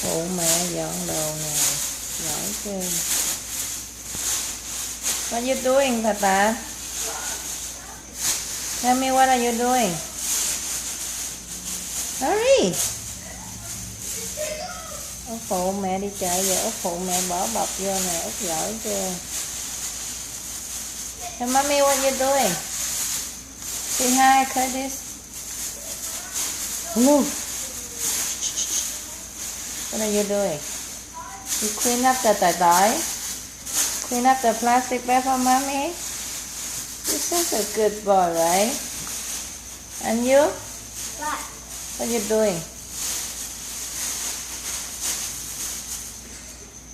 Phụ mẹ dọn đồ nè. Giỏi chưa? What are you doing, Papa? Tell me what are you doing? Hurry! Út phụ mẹ đi chợ về, Út phụ mẹ bỏ bọc vô nè, Út giỏi chưa? Hey, Mommy, what are you doing? Say hi, Curtis. Ooh. What are you doing? You clean up the toy? Clean up the plastic bag for Mommy? You're such a good boy, right? And you? What? What are you doing?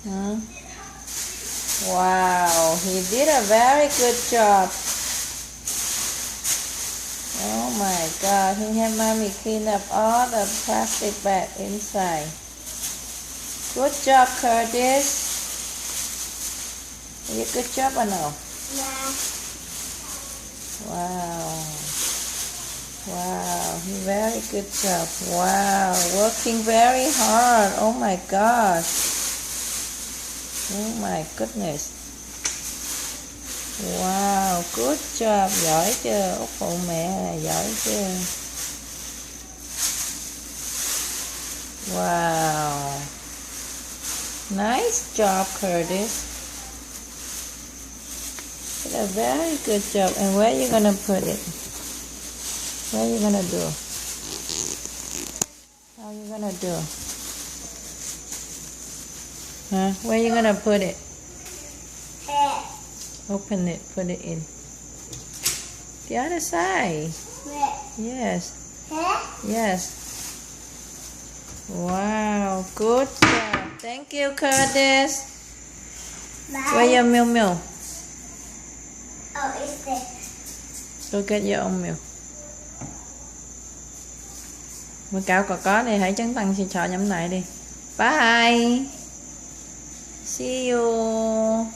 Huh? Wow, he did a very good job. Oh my God, he had Mommy clean up all the plastic bag inside. Good job, Curtis. Is it good job or no? Yeah. Wow. Wow, very good job. Wow, working very hard. Oh my gosh. Oh my goodness. Wow, good job. Giỏi chưa? Út phụ mẹ là giỏi chưa? Wow. Nice job, Curtis. Did a very good job. And where are you gonna put it? What are you gonna do? How are you gonna do? Huh? Where are you gonna put it? Here. Open it, put it in. The other side. Where? Yes. Here? Yes. Wow, good job. Thank you, Curtis. Bye. Where your milk? Oh, it's there. Go get your own milk. Mười cáo có đi, hãy chân tăng xì trò nhắm này đi. Bye. See you.